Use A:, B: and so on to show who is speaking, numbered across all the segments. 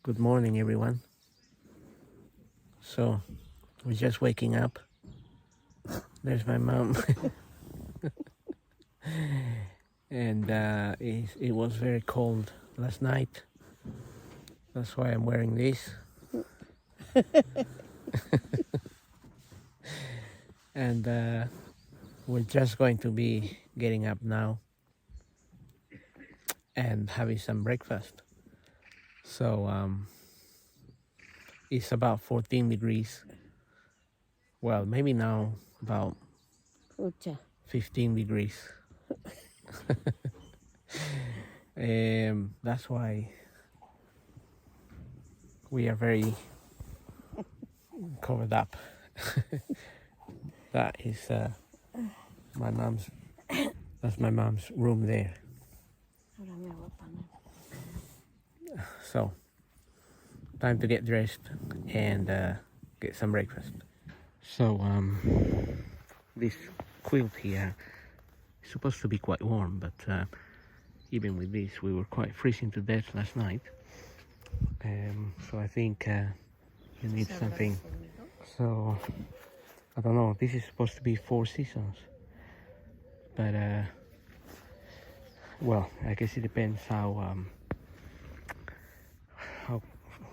A: Good morning, everyone. So, we're just waking up. There's my mom. And it was very cold last night. That's why I'm wearing this. And we're just going to be getting up now and having some breakfast. So, it's about 14 degrees. Well, maybe now about 15 degrees. That's why we are very covered up. That is my mom's. That's my mom's room there. So, time to get dressed and get some breakfast. So, this quilt here is supposed to be quite warm, but even with this, we were quite freezing to death last night. So I think you need something. So, I don't know. This is supposed to be 4 seasons, but well, I guess it depends how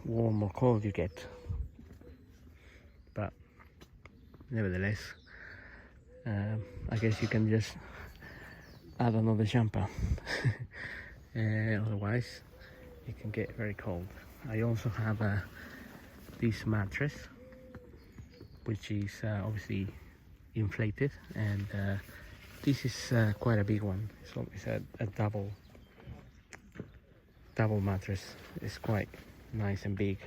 A: warm or cold you get. But nevertheless, I guess you can just add another jumper. Otherwise, it can get very cold. I also have this mattress, which is obviously inflated, and this is quite a big one. So it's a double mattress. It's quite nice and big,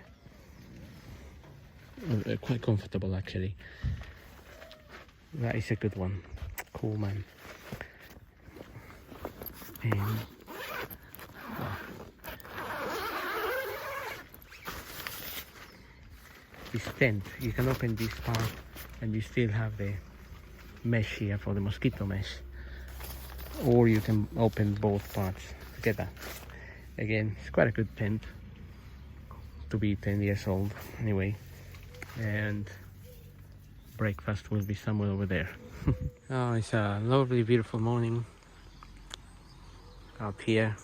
A: quite comfortable actually. That is a good one. Cool, man. And this tent, you can open this part and you still have the mesh here for the mosquito mesh, or you can open both parts together. Again, it's quite a good tent to be 10 years old anyway. And breakfast will be somewhere over there. Oh, it's a lovely, beautiful morning up here.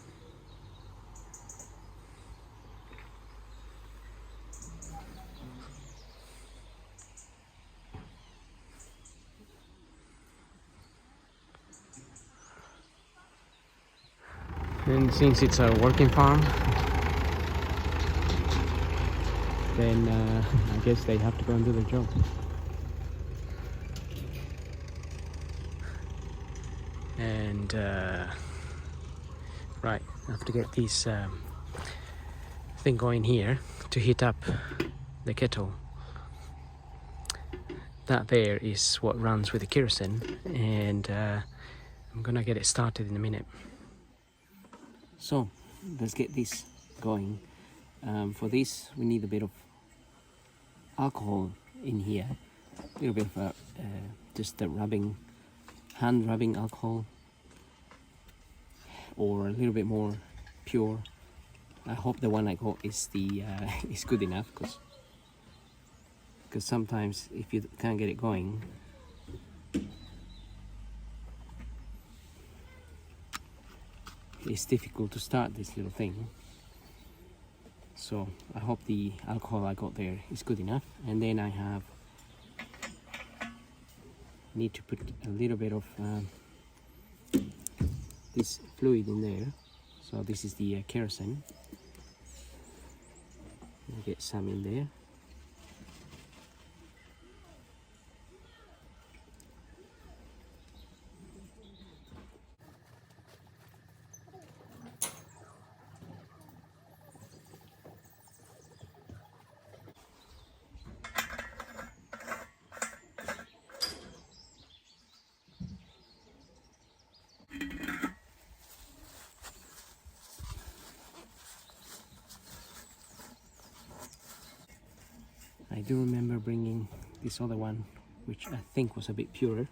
A: And since it's a working farm, then I guess they have to go and do their job. And right, I have to get this thing going here to heat up the kettle. That there is what runs with the kerosene, and I'm gonna get it started in a minute. So let's get this going. For this we need a bit of alcohol in here, a little bit of just a hand rubbing alcohol, or a little bit more pure. I hope the one I got is the is good enough, because sometimes if you can't get it going, it's difficult to start this little thing. So I hope the alcohol I got there is good enough. And then I need to put a little bit of this fluid in there. So this is the kerosene. I'll get some in there. I do remember bringing this other one, which I think was a bit purer.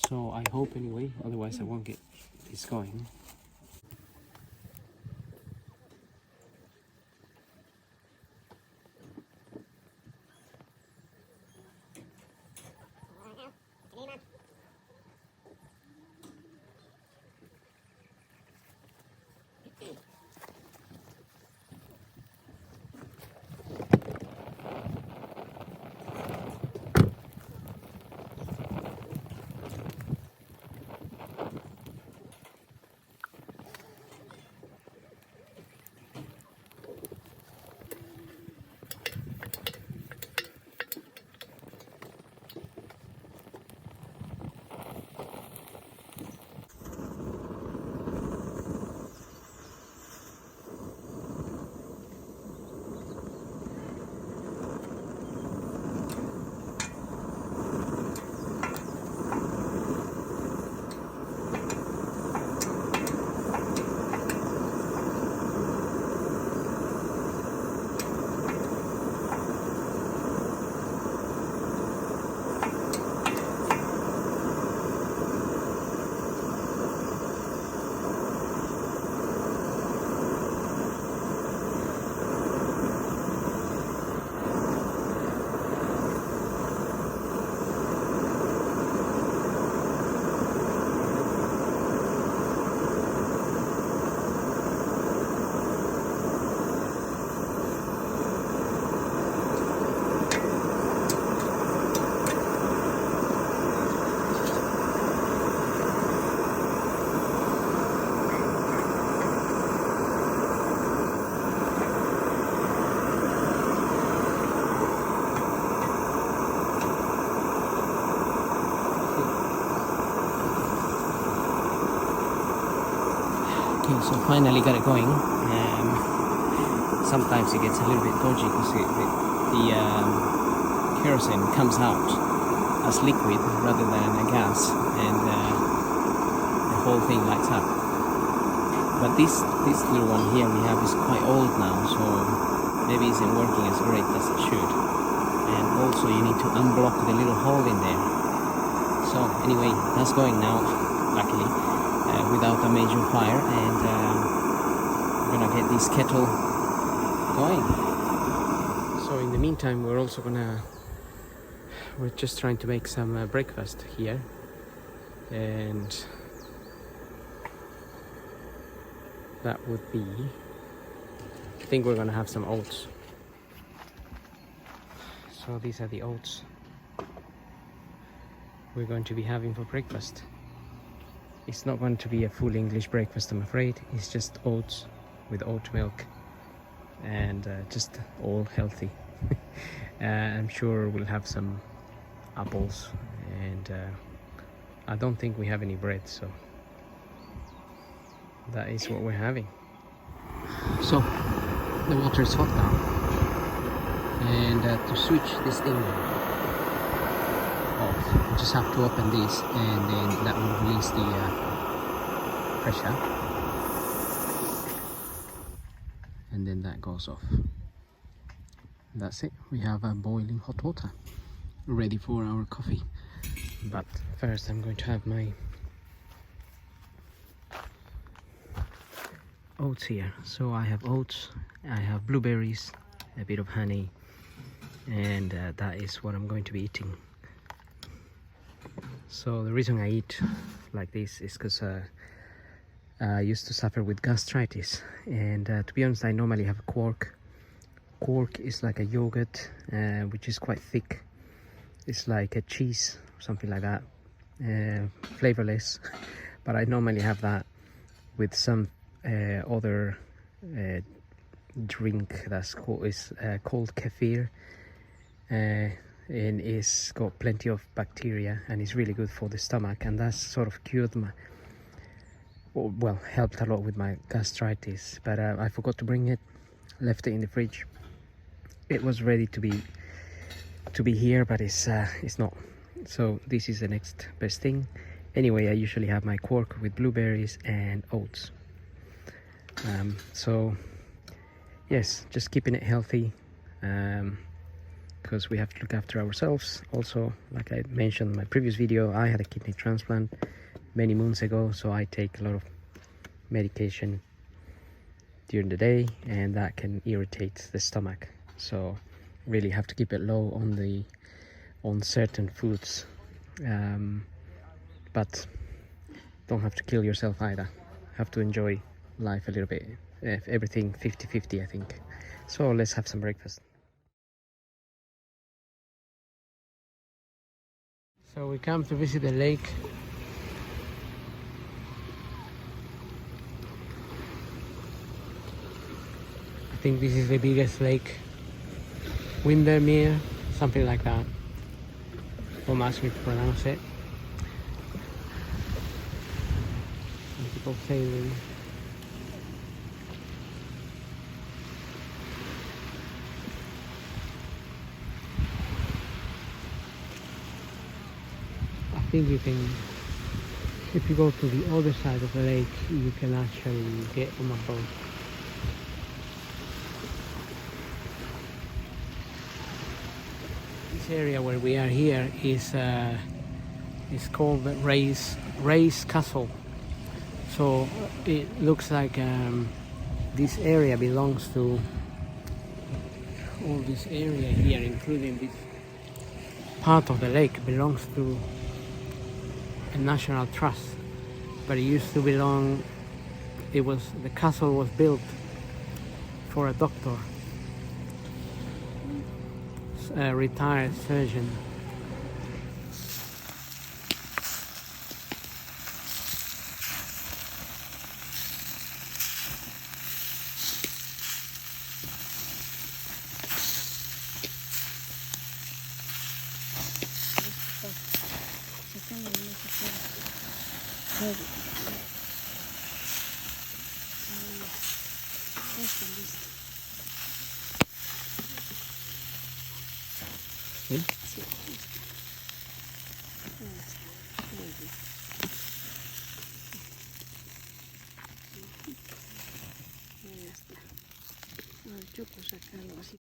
A: So I hope anyway, otherwise I won't get this going. Okay, so finally got it going. Sometimes it gets a little bit dodgy because the kerosene comes out as liquid rather than a gas, and the whole thing lights up. But this little one here we have is quite old now, so maybe it isn't working as great as it should. And also you need to unblock the little hole in there. So anyway, that's going now, luckily. Without a major fire, and I'm gonna get this kettle going. So in the meantime, we're just trying to make some breakfast here, and that would be, I think we're gonna have some oats. So these are the oats we're going to be having for breakfast. It's not going to be a full English breakfast, I'm afraid. It's just oats with oat milk and just all healthy. I'm sure we'll have some apples, and I don't think we have any bread, so that is what we're having. So the water is hot now, and to switch this thing off, you just have to open this, and then that will release the pressure, and then that goes off. That's it. We have boiling hot water ready for our coffee. But first I'm going to have my oats here. So I have oats, I have blueberries, a bit of honey, and that is what I'm going to be eating. So the reason I eat like this is because I used to suffer with gastritis, and to be honest, I normally have quark. Quark is like a yogurt, which is quite thick. It's like a cheese, something like that, flavorless. But I normally have that with some other drink that's called kefir. And it's got plenty of bacteria, and it's really good for the stomach, and that's sort of cured helped a lot with my gastritis. But I forgot to bring it, left it in the fridge. It was ready to be here, but it's not. So this is the next best thing. Anyway, I usually have my quark with blueberries and oats. So yes, just keeping it healthy. because we have to look after ourselves. Also, like I mentioned in my previous video, I had a kidney transplant many months ago, so I take a lot of medication during the day, and that can irritate the stomach. So really have to keep it low on certain foods, but don't have to kill yourself either. Have to enjoy life a little bit. Everything 50-50, I think. So let's have some breakfast. So we come to visit the lake. I think this is the biggest lake. Windermere, something like that. Don't ask me to pronounce it. Some people sailing. I think you can, if you go to the other side of the lake, you can actually get on a boat. This area where we are here is called the Race Castle. So it looks like this area belongs to, all this area here, including this part of the lake, belongs to a national trust, but it used to belong, the castle was built for a doctor, a retired surgeon. ¿Sí?
B: Sí. Ya está. A ver, yo puedo sacarlo así.